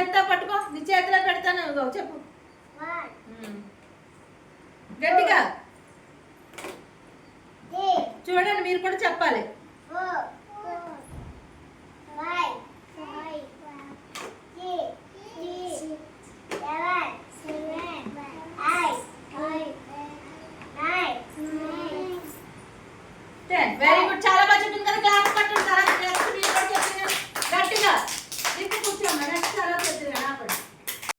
చేతితో పట్టుకో, నీ చేతిలో పెడతాను. ఇగో చెప్పు గట్టిగా. చూడండి, మీరు కూడా చెప్పాలి.